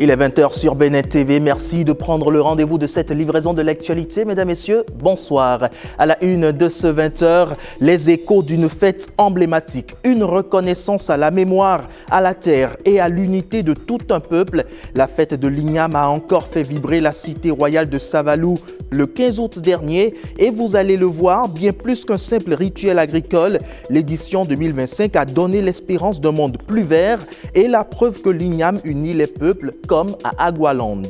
Il est 20h sur Benet TV. Merci de prendre le rendez-vous de cette livraison de l'actualité. Mesdames, Messieurs, bonsoir. À la une de ce 20h, les échos d'une fête emblématique. Une reconnaissance à la mémoire, à la terre et à l'unité de tout un peuple. La fête de l'Igname a encore fait vibrer la cité royale de Savalou le 15 août dernier. Et vous allez le voir, bien plus qu'un simple rituel agricole, l'édition 2025 a donné l'espérance d'un monde plus vert et la preuve que l'Igname unit les peuples comme à Agualand.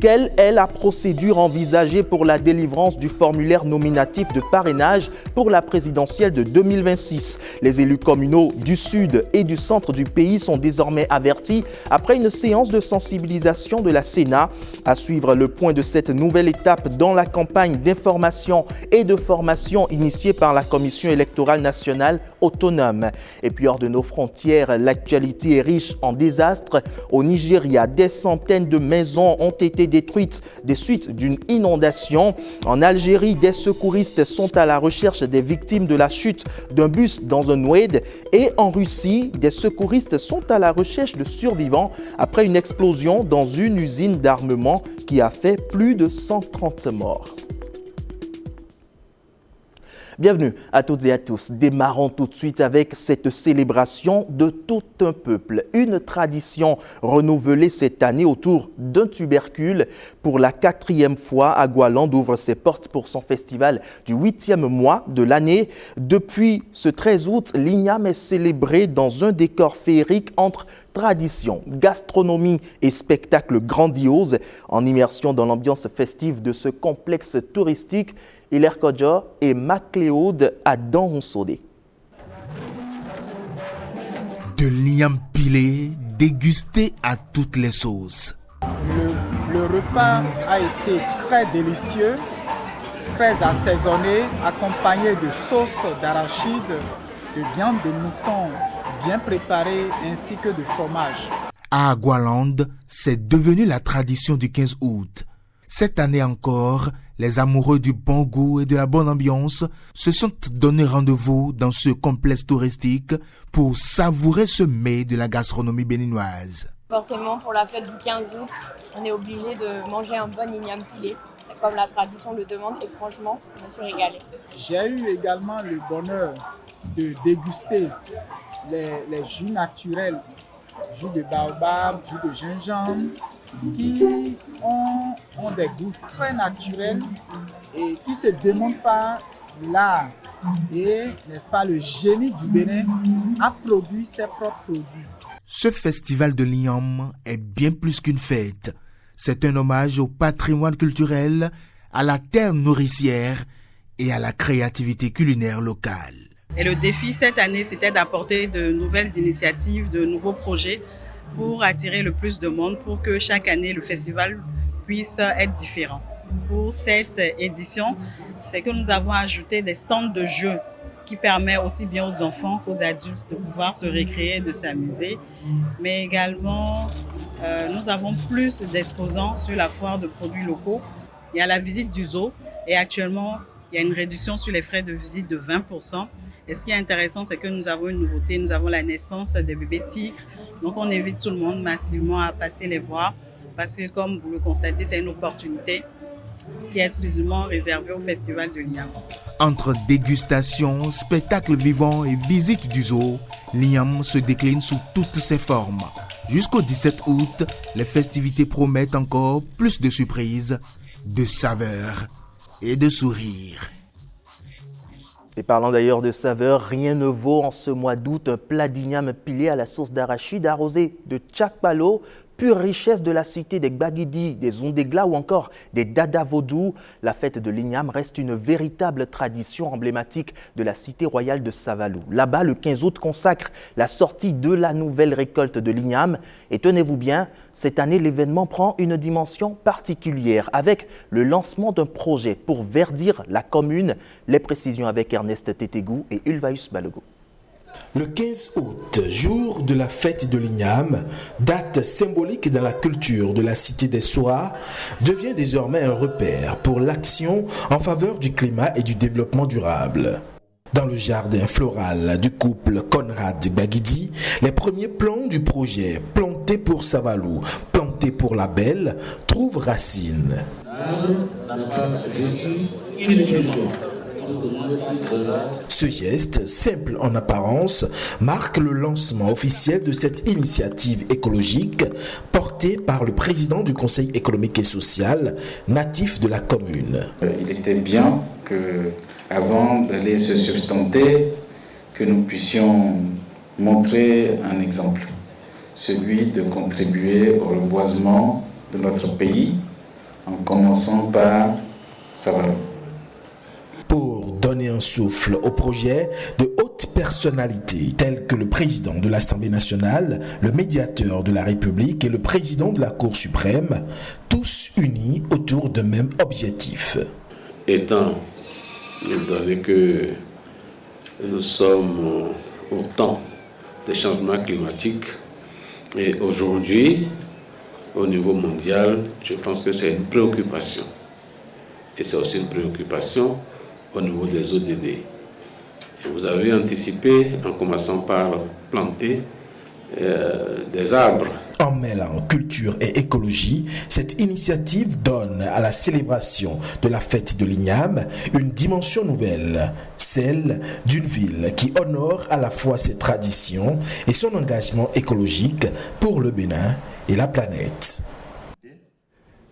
Quelle est la procédure envisagée pour la délivrance du formulaire nominatif de parrainage pour la présidentielle de 2026? Les élus communaux du sud et du centre du pays sont désormais avertis après une séance de sensibilisation de la Sénat. À suivre le point de cette nouvelle étape dans la campagne d'information et de formation initiée par la Commission électorale nationale autonome. Et puis hors de nos frontières, l'actualité est riche en désastres. Au Nigeria, des centaines de maisons ont été détruites des suites d'une inondation. En Algérie, des secouristes sont à la recherche des victimes de la chute d'un bus dans un oued. Et en Russie, des secouristes sont à la recherche de survivants après une explosion dans une usine d'armement qui a fait plus de 130 morts. Bienvenue à toutes et à tous. Démarrons tout de suite avec cette célébration de tout un peuple. Une tradition renouvelée cette année autour d'un tubercule. Pour la 4e fois, Agualand ouvre ses portes pour son festival du 8e mois de l'année. Depuis ce 13 août, l'Igname est célébré dans un décor féerique entre tradition, gastronomie et spectacles grandioses. En immersion dans l'ambiance festive de ce complexe touristique, Hilaire Kodjo et Macléode à Danonsodé. De l'igname pilé, dégusté à toutes les sauces. Le repas a été très délicieux, très assaisonné, accompagné de sauces d'arachide, de viande de mouton bien préparée ainsi que de fromage. À Agualand, c'est devenu la tradition du 15 août. Cette année encore, les amoureux du bon goût et de la bonne ambiance se sont donné rendez-vous dans ce complexe touristique pour savourer ce mets de la gastronomie béninoise. Forcément, pour la fête du 15 août, on est obligé de manger un bon igname pilé, comme la tradition le demande, et franchement, je me suis régalée. J'ai eu également le bonheur de déguster les jus naturels, jus de baobab, jus de gingembre, qui ont des goûts très naturels et qui se démontrent par l'art. Et, n'est-ce pas, le génie du Bénin a produit ses propres produits. Ce festival de l'Igname est bien plus qu'une fête. C'est un hommage au patrimoine culturel, à la terre nourricière et à la créativité culinaire locale. Et le défi cette année, c'était d'apporter de nouvelles initiatives, de nouveaux projets pour attirer le plus de monde, pour que chaque année, le festival puisse être différent. Pour cette édition, c'est que nous avons ajouté des stands de jeux qui permettent aussi bien aux enfants qu'aux adultes de pouvoir se récréer, de s'amuser. Mais également, nous avons plus d'exposants sur la foire de produits locaux. Il y a la visite du zoo et actuellement, il y a une réduction sur les frais de visite de 20%. Et ce qui est intéressant, c'est que nous avons une nouveauté, nous avons la naissance des bébés tigres. Donc on invite tout le monde massivement à passer les voir parce que comme vous le constatez, c'est une opportunité qui est exclusivement réservée au Festival de l'Igname. Entre dégustation, spectacles vivants et visite du zoo, l'Igname se décline sous toutes ses formes. Jusqu'au 17 août, les festivités promettent encore plus de surprises, de saveurs et de sourires. Et parlant d'ailleurs de saveurs, rien ne vaut en ce mois d'août un plat d'igname pilé à la sauce d'arachide arrosé de tchakpalo, pure richesse de la cité des Gbagidi, des Ondegla ou encore des Dada Vaudou. La fête de l'Igname reste une véritable tradition emblématique de la cité royale de Savalou. Là-bas, le 15 août consacre la sortie de la nouvelle récolte de l'Igname. Et tenez-vous bien, cette année, l'événement prend une dimension particulière avec le lancement d'un projet pour verdir la commune. Les précisions avec Ernest Tétégou et Ulvaeus Balogo. Le 15 août, jour de la fête de l'Igname, date symbolique dans la culture de la cité des Soirs, devient désormais un repère pour l'action en faveur du climat et du développement durable. Dans le jardin floral du couple Conrad Gbagidi, les premiers plants du projet Planté pour Savalou, Planté opté pour la belle trouve racine. Ce geste, simple en apparence, marque le lancement officiel de cette initiative écologique portée par le président du Conseil économique et social, natif de la commune. Il était bien que, avant d'aller se substanter, que nous puissions montrer un exemple, celui de contribuer au reboisement de notre pays en commençant par sa valeur. Pour donner un souffle au projet, de hautes personnalités telles que le président de l'Assemblée nationale, le médiateur de la République et le président de la Cour suprême, tous unis autour d'un même objectif. Étant donné que nous sommes au temps des changements climatiques et aujourd'hui, au niveau mondial, je pense que c'est une préoccupation. Et c'est aussi une préoccupation au niveau des ODD. Et vous avez anticipé en commençant par planter des arbres. En mêlant culture et écologie, cette initiative donne à la célébration de la fête de l'Igname une dimension nouvelle, celle d'une ville qui honore à la fois ses traditions et son engagement écologique pour le Bénin et la planète.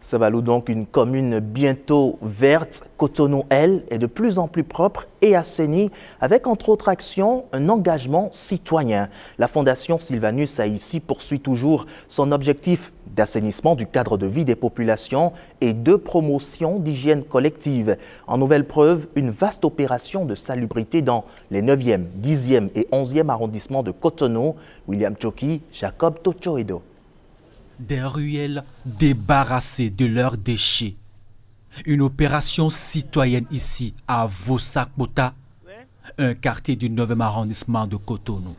Savalou, donc une commune bientôt verte. Cotonou, elle, est de plus en plus propre et assainie, avec entre autres actions un engagement citoyen. La Fondation Sylvanus Haïti poursuit toujours son objectif d'assainissement du cadre de vie des populations et de promotion d'hygiène collective. En nouvelle preuve, une vaste opération de salubrité dans les 9e, 10e et 11e arrondissements de Cotonou. William Choki, Jacob Tochoedo. Des ruelles débarrassées de leurs déchets. Une opération citoyenne ici à Vosak-Bota, un quartier du 9e arrondissement de Cotonou.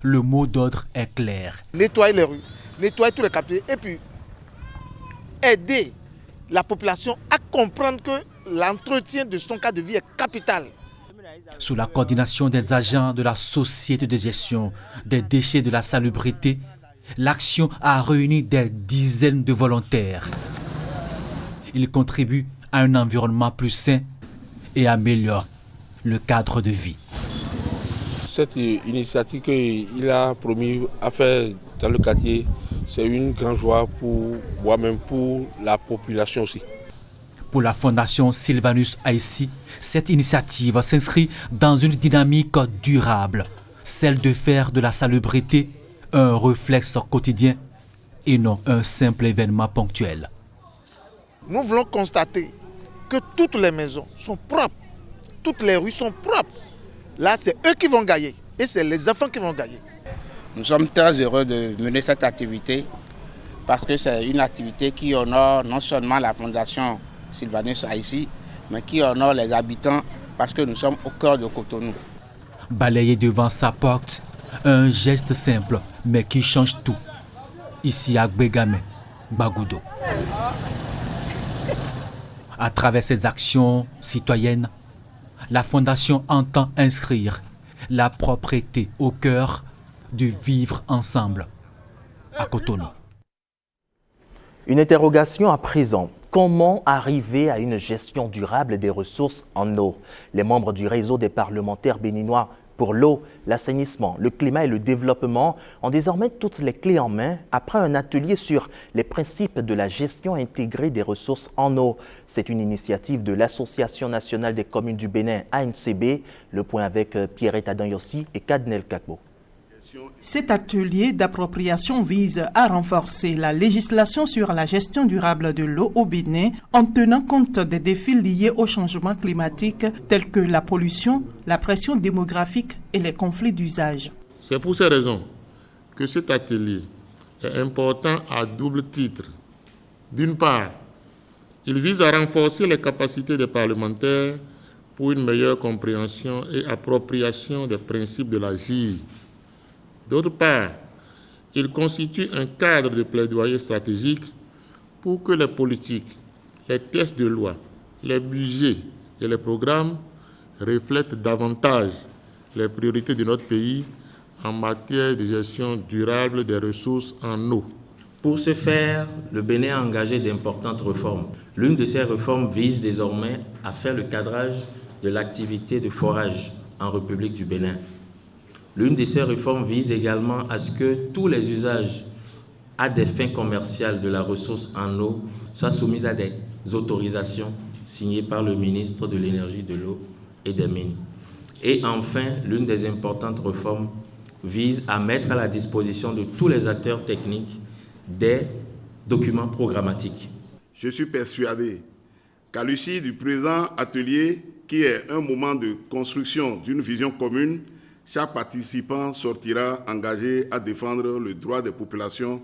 Le mot d'ordre est clair. Nettoyer les rues, nettoyer tous les quartiers et puis aider la population à comprendre que l'entretien de son cadre de vie est capital. Sous la coordination des agents de la Société de gestion des déchets de la salubrité, l'action a réuni des dizaines de volontaires. Ils contribuent à un environnement plus sain et améliorent le cadre de vie. Cette initiative qu'il a promis à faire dans le quartier, c'est une grande joie pour moi-même, pour la population aussi. Pour la Fondation Sylvanus Haïti, cette initiative s'inscrit dans une dynamique durable, celle de faire de la salubrité un réflexe quotidien et non un simple événement ponctuel. Nous voulons constater que toutes les maisons sont propres, toutes les rues sont propres. Là, c'est eux qui vont gagner et c'est les enfants qui vont gagner. Nous sommes très heureux de mener cette activité parce que c'est une activité qui honore non seulement la Fondation Sylvanus Haïti, mais qui honore les habitants parce que nous sommes au cœur de Cotonou. Balayer devant sa porte, un geste simple, mais qui change tout. Ici à Gbegame, Bagoudo. À travers ses actions citoyennes, la Fondation entend inscrire la propreté au cœur du vivre ensemble à Cotonou. Une interrogation à présent. Comment arriver à une gestion durable des ressources en eau? Les membres du réseau des parlementaires béninois pour l'eau, l'assainissement, le climat et le développement ont désormais toutes les clés en main après un atelier sur les principes de la gestion intégrée des ressources en eau. C'est une initiative de l'Association nationale des communes du Bénin, ANCB. Le point avec Pierrette Adan-Yossi et Kadnel Kakbo. Cet atelier d'appropriation vise à renforcer la législation sur la gestion durable de l'eau au Bénin en tenant compte des défis liés au changement climatique tels que la pollution, la pression démographique et les conflits d'usage. C'est pour ces raisons que cet atelier est important à double titre. D'une part, il vise à renforcer les capacités des parlementaires pour une meilleure compréhension et appropriation des principes de la GIE. D'autre part, il constitue un cadre de plaidoyer stratégique pour que les politiques, les textes de loi, les budgets et les programmes reflètent davantage les priorités de notre pays en matière de gestion durable des ressources en eau. Pour ce faire, le Bénin a engagé d'importantes réformes. L'une de ces réformes vise désormais à faire le cadrage de l'activité de forage en République du Bénin. L'une de ces réformes vise également à ce que tous les usages à des fins commerciales de la ressource en eau soient soumis à des autorisations signées par le ministre de l'Énergie, de l'Eau et des Mines. Et enfin, l'une des importantes réformes vise à mettre à la disposition de tous les acteurs techniques des documents programmatiques. Je suis persuadé qu'à l'issue du présent atelier, qui est un moment de construction d'une vision commune, chaque participant sortira engagé à défendre le droit des populations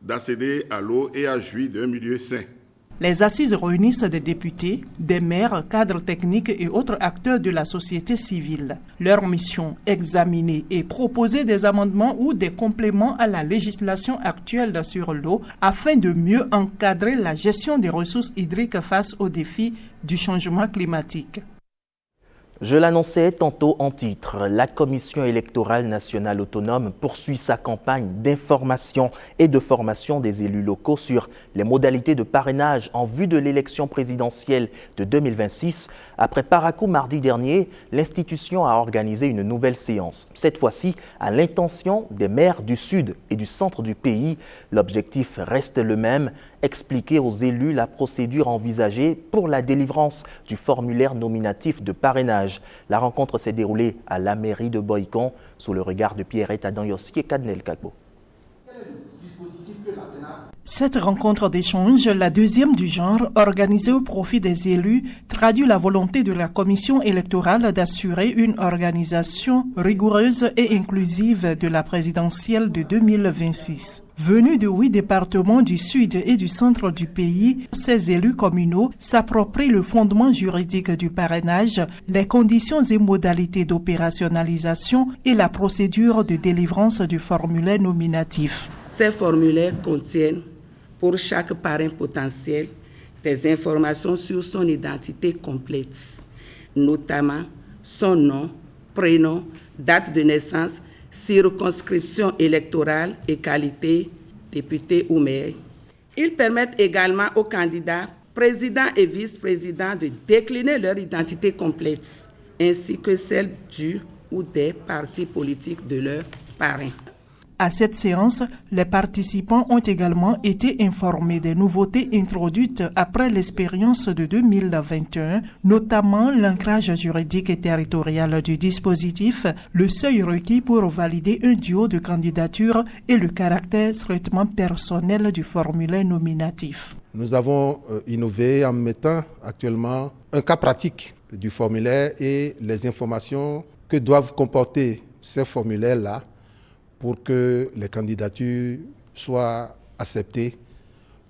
d'accéder à l'eau et à jouir d'un milieu sain. Les assises réunissent des députés, des maires, cadres techniques et autres acteurs de la société civile. Leur mission, examiner et proposer des amendements ou des compléments à la législation actuelle sur l'eau afin de mieux encadrer la gestion des ressources hydriques face aux défis du changement climatique. Je l'annonçais tantôt en titre, la Commission électorale nationale autonome poursuit sa campagne d'information et de formation des élus locaux sur les modalités de parrainage en vue de l'élection présidentielle de 2026. Après Parakou mardi dernier, l'institution a organisé une nouvelle séance. Cette fois-ci, à l'intention des maires du sud et du centre du pays. L'objectif reste le même, expliquer aux élus la procédure envisagée pour la délivrance du formulaire nominatif de parrainage. La rencontre s'est déroulée à la mairie de Boycon sous le regard de Pierrette Adan-Yossi et Kadnel Kagbo. Cette rencontre d'échange, la deuxième du genre, organisée au profit des élus, traduit la volonté de la Commission électorale d'assurer une organisation rigoureuse et inclusive de la présidentielle de 2026. Venus de 8 départements du sud et du centre du pays, ces élus communaux s'approprient le fondement juridique du parrainage, les conditions et modalités d'opérationnalisation et la procédure de délivrance du formulaire nominatif. Ces formulaires contiennent, pour chaque parrain potentiel, des informations sur son identité complète, notamment son nom, prénom, date de naissance, circonscription électorale et qualité, député ou maire. Ils permettent également aux candidats, présidents et vice-présidents de décliner leur identité complète, ainsi que celle du ou des partis politiques de leurs parrains. À cette séance, les participants ont également été informés des nouveautés introduites après l'expérience de 2021, notamment l'ancrage juridique et territorial du dispositif, le seuil requis pour valider un duo de candidatures et le caractère strictement personnel du formulaire nominatif. Nous avons innové en mettant actuellement un cas pratique du formulaire et les informations que doivent comporter ces formulaires-là pour que les candidatures soient acceptées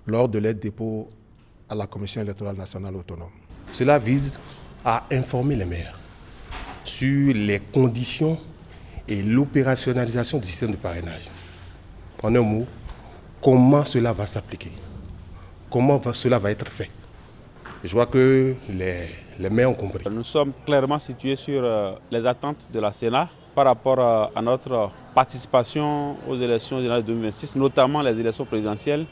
lors de leur dépôt à la Commission électorale nationale autonome. Cela vise à informer les maires sur les conditions et l'opérationnalisation du système de parrainage. En un mot, comment cela va s'appliquer, comment cela va être fait. Je vois que les maires ont compris. Nous sommes clairement situés sur les attentes de la Sénat par rapport à notre participation aux élections générales de 2026, notamment les élections présidentielles.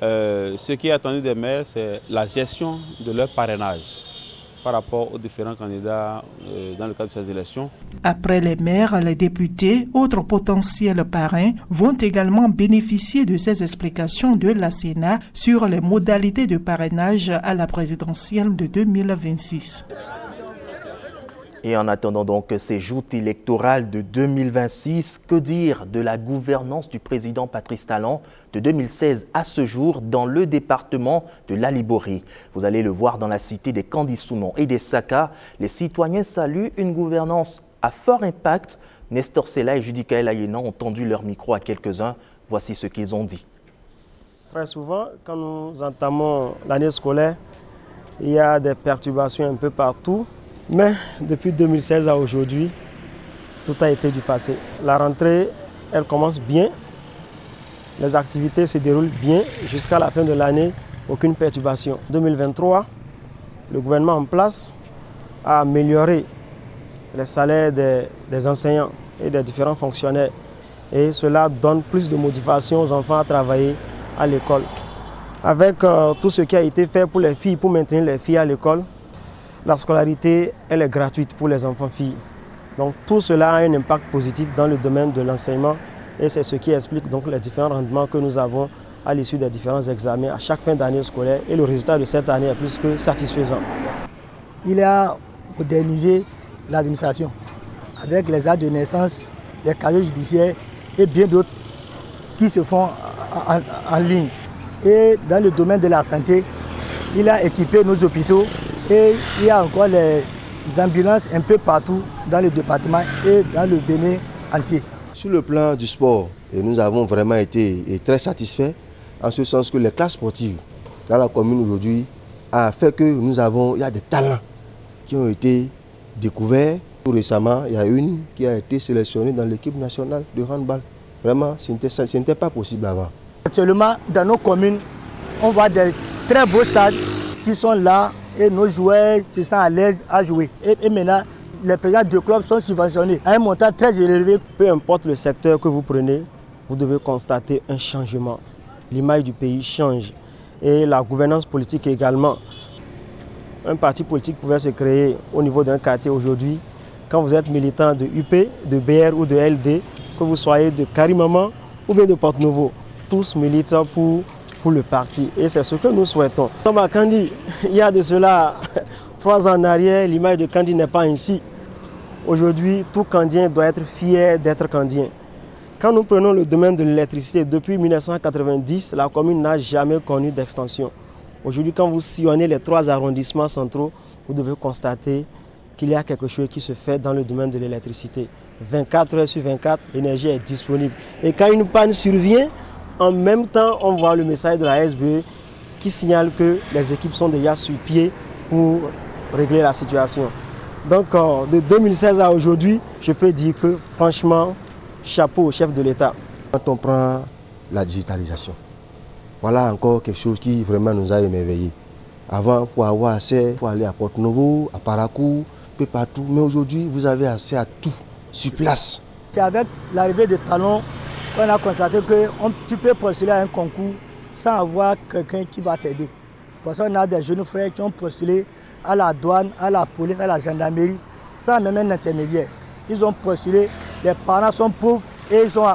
Ce qui est attendu des maires, c'est la gestion de leur parrainage par rapport aux différents candidats dans le cadre de ces élections. Après les maires, les députés, autres potentiels parrains, vont également bénéficier de ces explications de la Sénat sur les modalités de parrainage à la présidentielle de 2026. Et en attendant donc ces joutes électorales de 2026, que dire de la gouvernance du président Patrice Talon de 2016 à ce jour dans le département de l'Aliborie? Vous allez le voir dans la cité des Candissounon et des Saka. Les citoyens saluent une gouvernance à fort impact. Nestor Sela et Judicaël Ayenan ont tendu leur micro à quelques-uns. Voici ce qu'ils ont dit. Très souvent, quand nous entamons l'année scolaire, il y a des perturbations un peu partout. Mais depuis 2016 à aujourd'hui, tout a été du passé. La rentrée, elle commence bien. Les activités se déroulent bien jusqu'à la fin de l'année, aucune perturbation. 2023, le gouvernement en place a amélioré les salaires des enseignants et des différents fonctionnaires. Et cela donne plus de motivation aux enfants à travailler à l'école. Avec tout ce qui a été fait pour les filles, pour maintenir les filles à l'école, la scolarité, elle est gratuite pour les enfants filles. Donc tout cela a un impact positif dans le domaine de l'enseignement et c'est ce qui explique donc les différents rendements que nous avons à l'issue des différents examens à chaque fin d'année scolaire et le résultat de cette année est plus que satisfaisant. Il a modernisé l'administration avec les actes de naissance, les casiers judiciaires et bien d'autres qui se font en ligne. Et dans le domaine de la santé, il a équipé nos hôpitaux et il y a encore les ambulances un peu partout dans le département et dans le Bénin entier. Sur le plan du sport, nous avons vraiment été très satisfaits en ce sens que les classes sportives dans la commune aujourd'hui a fait que il y a des talents qui ont été découverts. Tout récemment, il y a une qui a été sélectionnée dans l'équipe nationale de handball. Vraiment, ce n'était pas possible avant. Actuellement, dans nos communes, on voit des très beaux stades qui sont là et nos joueurs se sentent à l'aise à jouer. Et maintenant, les présidents de clubs sont subventionnés à un montant très élevé. Peu importe le secteur que vous prenez, vous devez constater un changement. L'image du pays change et la gouvernance politique également. Un parti politique pouvait se créer au niveau d'un quartier aujourd'hui. Quand vous êtes militant de UP, de BR ou de LD, que vous soyez de Carimama ou bien de Porte-Nouveau, tous militent pour le parti et c'est ce que nous souhaitons. Comme à Kandi, il y a de cela 3 ans en arrière, l'image de Kandi n'est pas ainsi. Aujourd'hui, tout Kandien doit être fier d'être Kandien. Quand nous prenons le domaine de l'électricité, depuis 1990, la commune n'a jamais connu d'extension. Aujourd'hui, quand vous sillonnez les 3 arrondissements centraux, vous devez constater qu'il y a quelque chose qui se fait dans le domaine de l'électricité. 24 heures sur 24, l'énergie est disponible. Et quand une panne survient, en même temps, on voit le message de la SBE qui signale que les équipes sont déjà sur pied pour régler la situation. Donc, de 2016 à aujourd'hui, je peux dire que, franchement, chapeau au chef de l'État. Quand on prend la digitalisation, voilà encore quelque chose qui vraiment nous a émerveillés. Avant, pour avoir accès, il faut aller à Porte-Nouveau, à Parakou, un peu partout. Mais aujourd'hui, vous avez accès à tout sur place. C'est avec l'arrivée de talons qu'on a constaté que tu peux postuler à un concours sans avoir quelqu'un qui va t'aider. Parce qu'on a des jeunes frères qui ont postulé à la douane, à la police, à la gendarmerie, sans même un intermédiaire. Ils ont postulé, les parents sont pauvres et ils sont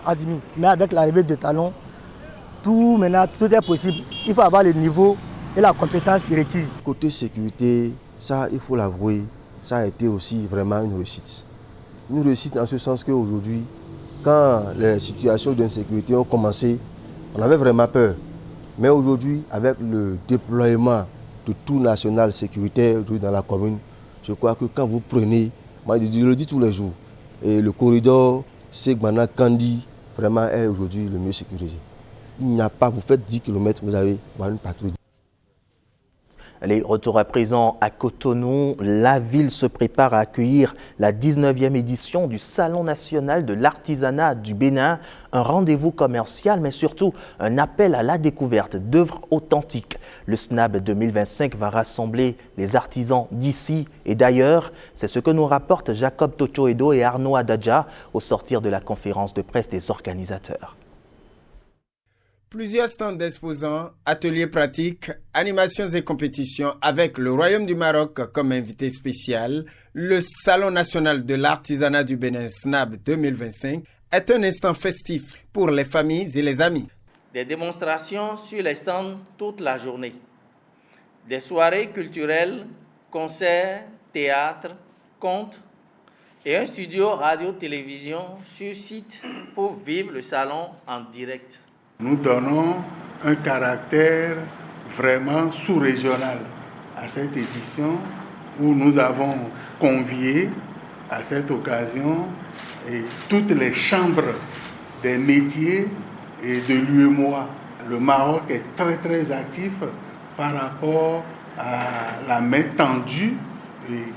admis. Mais avec l'arrivée de talons, tout est possible. Il faut avoir le niveau et la compétence requise. Côté sécurité, ça, il faut l'avouer, ça a été aussi vraiment une réussite. Une réussite en ce sens qu'aujourd'hui, quand les situations d'insécurité ont commencé, on avait vraiment peur. Mais aujourd'hui, avec le déploiement de tout national sécuritaire dans la commune, je crois que quand vous prenez, moi je le dis tous les jours, et le corridor Segmana-Kandi, vraiment est aujourd'hui le mieux sécurisé. Il n'y a pas, vous faites 10 km, vous avez une patrouille. Allez, retour à présent à Cotonou. La ville se prépare à accueillir la 19e édition du Salon national de l'artisanat du Bénin. Un rendez-vous commercial, mais surtout un appel à la découverte d'œuvres authentiques. Le SNAB 2025 va rassembler les artisans d'ici et d'ailleurs. C'est ce que nous rapportent Jacob Tochoedo et Arnaud Adadja au sortir de la conférence de presse des organisateurs. Plusieurs stands d'exposants, ateliers pratiques, animations et compétitions avec le Royaume du Maroc comme invité spécial, le Salon national de l'artisanat du Bénin SNAB 2025 est un instant festif pour les familles et les amis. Des démonstrations sur les stands toute la journée, des soirées culturelles, concerts, théâtre, contes et un studio radio-télévision sur site pour vivre le salon en direct. Nous donnons un caractère vraiment sous-régional à cette édition où nous avons convié à cette occasion toutes les chambres des métiers et de l'UEMOA. Le Maroc est très très actif par rapport à la main tendue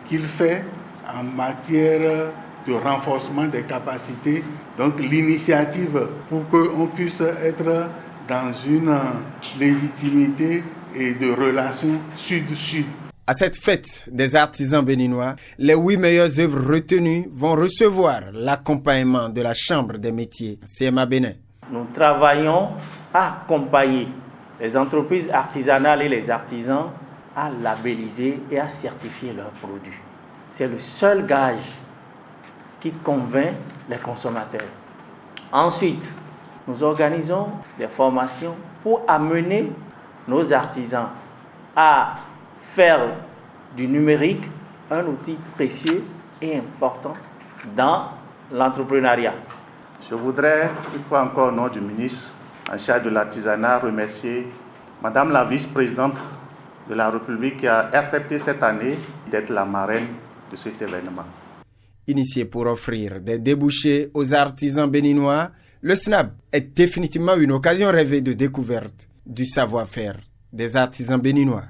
qu'il fait en matière de renforcement des capacités, donc l'initiative pour qu'on puisse être dans une légitimité et de relations sud-sud. À cette fête des artisans béninois, les 8 meilleures œuvres retenues vont recevoir l'accompagnement de la Chambre des métiers CMA Bénin. Nous travaillons accompagner les entreprises artisanales et les artisans à labelliser et à certifier leurs produits. C'est le seul gage qui convainc les consommateurs. Ensuite, nous organisons des formations pour amener nos artisans à faire du numérique un outil précieux et important dans l'entrepreneuriat. Je voudrais, une fois encore au nom du ministre en charge de l'artisanat, remercier Madame la vice-présidente de la République qui a accepté cette année d'être la marraine de cet événement. Initié pour offrir des débouchés aux artisans béninois, le SNAB est définitivement une occasion rêvée de découverte du savoir-faire des artisans béninois.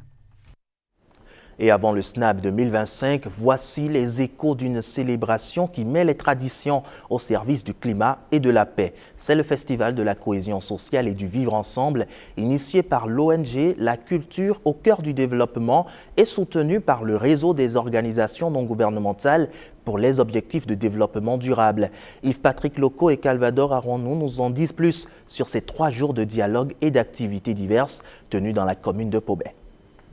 Et avant le SNAB 2025, voici les échos d'une célébration qui met les traditions au service du climat et de la paix. C'est le Festival de la cohésion sociale et du vivre ensemble, initié par l'ONG La Culture au cœur du développement et soutenu par le réseau des organisations non gouvernementales pour les objectifs de développement durable. Yves-Patrick Loco et Calvador Aronou nous en disent plus sur ces 3 jours de dialogue et d'activités diverses tenus dans la commune de Pobet.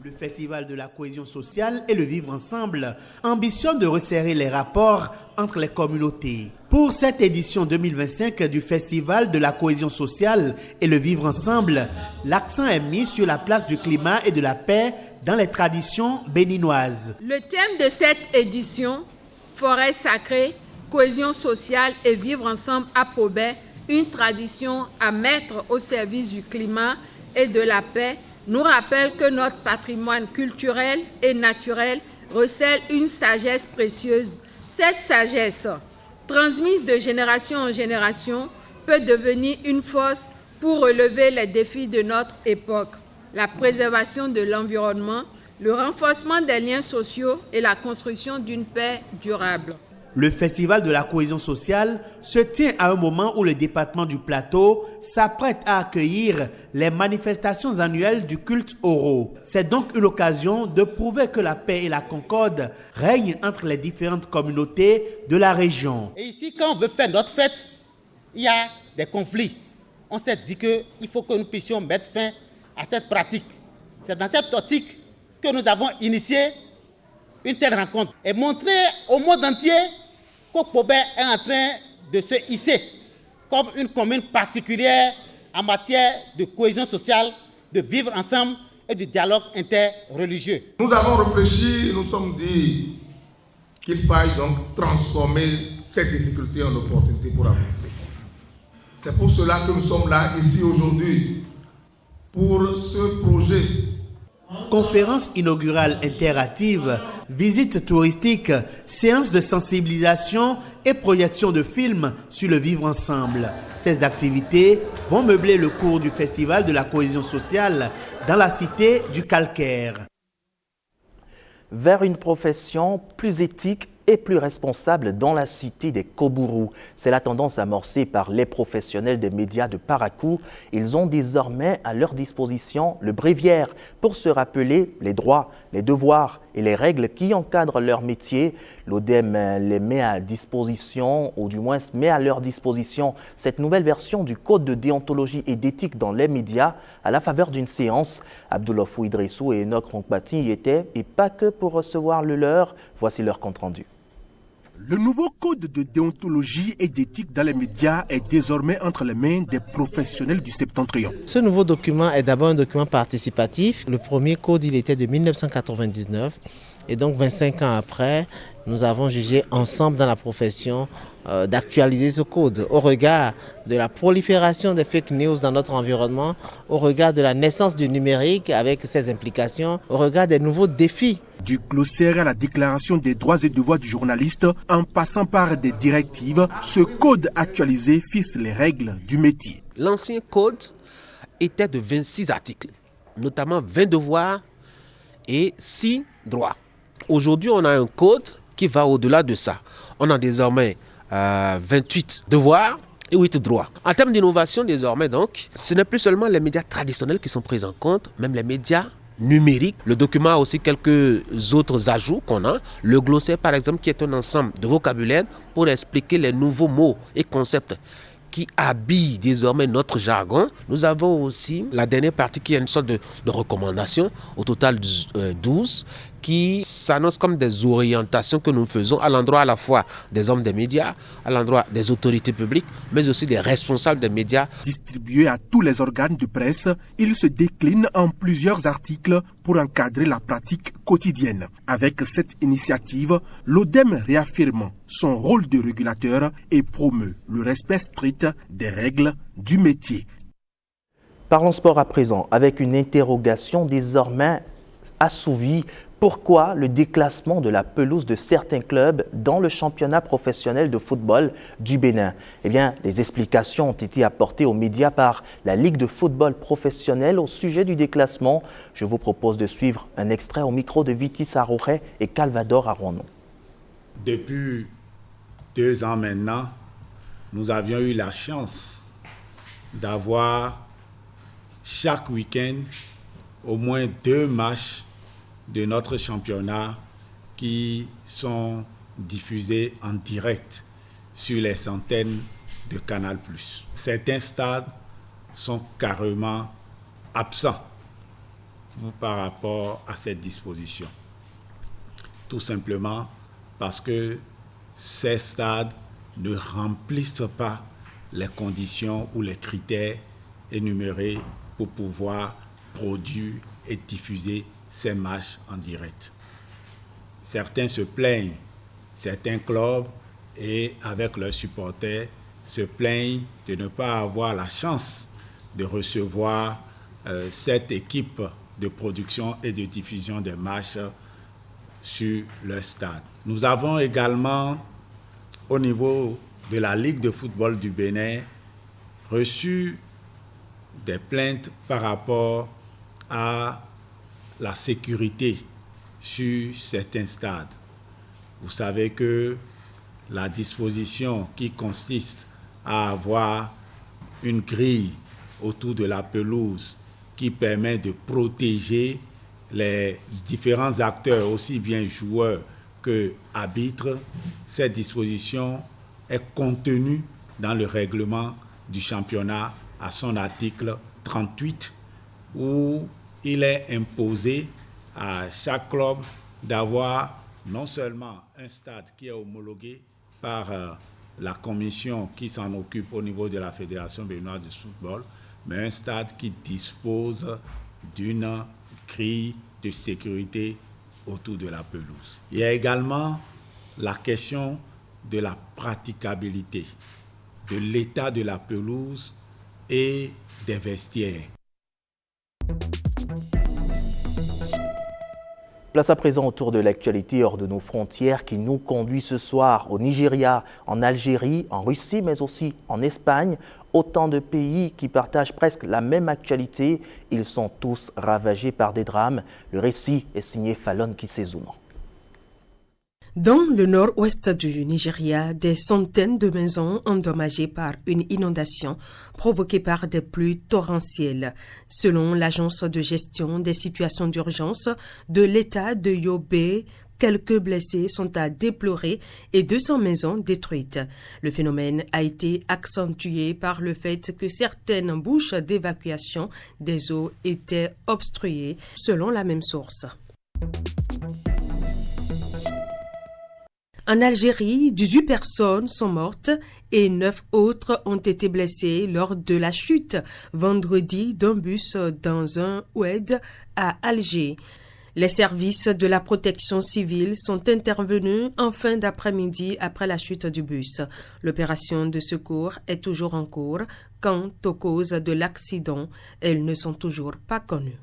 Le Festival de la cohésion sociale et le vivre ensemble ambitionne de resserrer les rapports entre les communautés. Pour cette édition 2025 du Festival de la cohésion sociale et le vivre ensemble, l'accent est mis sur la place du climat et de la paix dans les traditions béninoises. Le thème de cette édition, forêt sacrée, cohésion sociale et vivre ensemble à Pobet, une tradition à mettre au service du climat et de la paix, nous rappelle que notre patrimoine culturel et naturel recèle une sagesse précieuse. Cette sagesse, transmise de génération en génération, peut devenir une force pour relever les défis de notre époque. La préservation de l'environnement, le renforcement des liens sociaux et la construction d'une paix durable. Le Festival de la cohésion sociale se tient à un moment où le département du Plateau s'apprête à accueillir les manifestations annuelles du culte Oro. C'est donc une occasion de prouver que la paix et la concorde règnent entre les différentes communautés de la région. Et ici, quand on veut faire notre fête, il y a des conflits. On s'est dit qu'il faut que nous puissions mettre fin à cette pratique. C'est dans cette optique que nous avons initié une telle rencontre et montrer au monde entier que Pobet est en train de se hisser comme une commune particulière en matière de cohésion sociale, de vivre ensemble et du dialogue interreligieux. Nous avons réfléchi et nous sommes dit qu'il faille donc transformer cette difficulté en opportunité pour avancer. C'est pour cela que nous sommes là, ici aujourd'hui, pour ce projet. Conférence inaugurale interactive, visite touristique, séance de sensibilisation et projection de films sur le vivre ensemble. Ces activités vont meubler le cours du Festival de la cohésion sociale dans la cité du Calcaire. Vers une profession plus éthique et plus responsable dans la cité des Kobourou. C'est la tendance amorcée par les professionnels des médias de Parakou. Ils ont désormais à leur disposition le bréviaire pour se rappeler les droits, les devoirs et les règles qui encadrent leur métier. L'ODEM les met à disposition, ou du moins met à leur disposition, cette nouvelle version du code de déontologie et d'éthique dans les médias à la faveur d'une séance. Abdoulofou Idrissou et Enoch Ronkbati y étaient, et pas que pour recevoir le leur. Voici leur compte-rendu. Le nouveau code de déontologie et d'éthique dans les médias est désormais entre les mains des professionnels du Septentrion. Ce nouveau document est d'abord un document participatif. Le premier code, il était de 1999. Et donc 25 ans après, nous avons jugé ensemble dans la profession d'actualiser ce code au regard de la prolifération des fake news dans notre environnement, au regard de la naissance du numérique avec ses implications, au regard des nouveaux défis. Du glossaire à la déclaration des droits et devoirs du journaliste, en passant par des directives, ce code actualisé fixe les règles du métier. L'ancien code était de 26 articles, notamment 20 devoirs et 6 droits. Aujourd'hui, on a un code qui va au-delà de ça. On a désormais 28 devoirs et 8 droits. En termes d'innovation, désormais, donc, ce n'est plus seulement les médias traditionnels qui sont pris en compte, même les médias numériques. Le document a aussi quelques autres ajouts qu'on a. Le glossaire, par exemple, qui est un ensemble de vocabulaire pour expliquer les nouveaux mots et concepts qui habille désormais notre jargon. Nous avons aussi la dernière partie qui est une sorte de recommandation, au total 12, qui s'annoncent comme des orientations que nous faisons à l'endroit à la fois des hommes des médias, à l'endroit des autorités publiques, mais aussi des responsables des médias. Distribué à tous les organes de presse, il se décline en plusieurs articles pour encadrer la pratique quotidienne. Avec cette initiative, l'ODEM réaffirme son rôle de régulateur et promeut le respect strict des règles du métier. Parlons sport à présent, avec une interrogation désormais assouvie. Pourquoi le déclassement de la pelouse de certains clubs dans le championnat professionnel de football du Bénin? Eh bien, les explications ont été apportées aux médias par la Ligue de football professionnel au sujet du déclassement. Je vous propose de suivre un extrait au micro de Vitis Arouré et Calvador Arono. Depuis 2 ans maintenant, nous avions eu la chance d'avoir chaque week-end au moins 2 matchs de notre championnat qui sont diffusés en direct sur les centaines de Canal+. Certains stades sont carrément absents par rapport à cette disposition. Tout simplement parce que ces stades ne remplissent pas les conditions ou les critères énumérés pour pouvoir produire et diffuser ces matchs en direct. Certains se plaignent, certains clubs et avec leurs supporters se plaignent de ne pas avoir la chance de recevoir cette équipe de production et de diffusion des matchs sur leur stade. Nous avons également, au niveau de la Ligue de football du Bénin, reçu des plaintes par rapport à la sécurité sur certains stades. Vous savez que la disposition qui consiste à avoir une grille autour de la pelouse qui permet de protéger les différents acteurs, aussi bien joueurs que arbitres, cette disposition est contenue dans le règlement du championnat à son article 38 où il est imposé à chaque club d'avoir non seulement un stade qui est homologué par la commission qui s'en occupe au niveau de la Fédération béninoise de football, mais un stade qui dispose d'une grille de sécurité autour de la pelouse. Il y a également la question de la praticabilité, de l'état de la pelouse et des vestiaires. Place à présent au tour de l'actualité hors de nos frontières qui nous conduit ce soir au Nigeria, en Algérie, en Russie, mais aussi en Espagne. Autant de pays qui partagent presque la même actualité. Ils sont tous ravagés par des drames. Le récit est signé Fallon Kisezuma. Dans le nord-ouest du Nigeria, des centaines de maisons endommagées par une inondation provoquée par des pluies torrentielles. Selon l'agence de gestion des situations d'urgence de l'État de Yobe, quelques blessés sont à déplorer et 200 maisons détruites. Le phénomène a été accentué par le fait que certaines bouches d'évacuation des eaux étaient obstruées, selon la même source. En Algérie, 18 personnes sont mortes et 9 autres ont été blessées lors de la chute vendredi d'un bus dans un oued à Alger. Les services de la protection civile sont intervenus en fin d'après-midi après la chute du bus. L'opération de secours est toujours en cours. Quant aux causes de l'accident, elles ne sont toujours pas connues.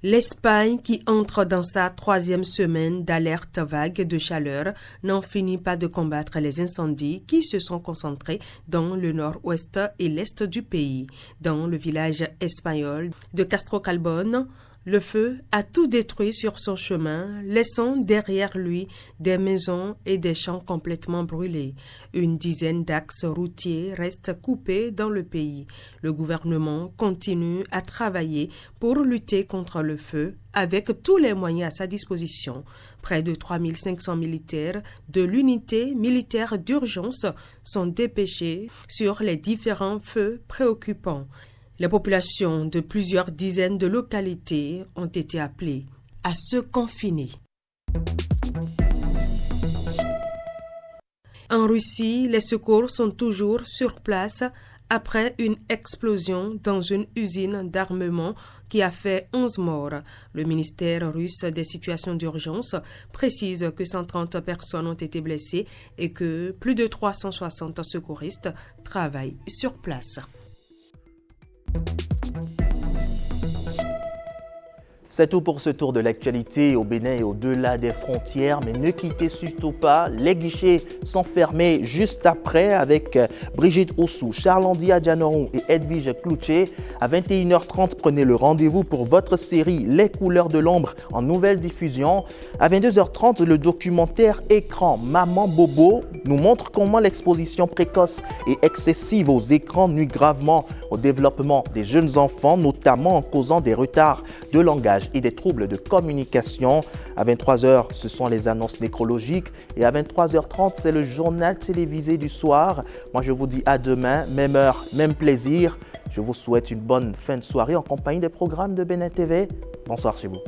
L'Espagne, qui entre dans sa 3e semaine d'alerte vague de chaleur, n'en finit pas de combattre les incendies qui se sont concentrés dans le nord-ouest et l'est du pays. Dans le village espagnol de Castrocalbón, Le feu a tout détruit sur son chemin, laissant derrière lui des maisons et des champs complètement brûlés. Une dizaine d'axes routiers restent coupés dans le pays. Le gouvernement continue à travailler pour lutter contre le feu avec tous les moyens à sa disposition. Près de 3500 militaires de l'unité militaire d'urgence sont dépêchés sur les différents feux préoccupants. Les populations de plusieurs dizaines de localités ont été appelées à se confiner. En Russie, les secours sont toujours sur place après une explosion dans une usine d'armement qui a fait 11 morts. Le ministère russe des situations d'urgence précise que 130 personnes ont été blessées et que plus de 360 secouristes travaillent sur place. C'est tout pour ce tour de l'actualité au Bénin et au-delà des frontières, mais ne quittez surtout pas, les guichets sont fermés juste après avec Brigitte Oussou, Charles-Andy Adjanoron et Edwige Clouché. À 21h30, prenez le rendez-vous pour votre série Les couleurs de l'ombre en nouvelle diffusion. À 22h30, le documentaire Écran Maman Bobo nous montre comment l'exposition précoce et excessive aux écrans nuit gravement au développement des jeunes enfants, notamment en causant des retards de langage et des troubles de communication. À 23h, ce sont les annonces nécrologiques et à 23h30, c'est le journal télévisé du soir. Moi, je vous dis à demain, même heure, même plaisir. Je vous souhaite une bonne fin de soirée en compagnie des programmes de Bénin TV. Bonsoir chez vous.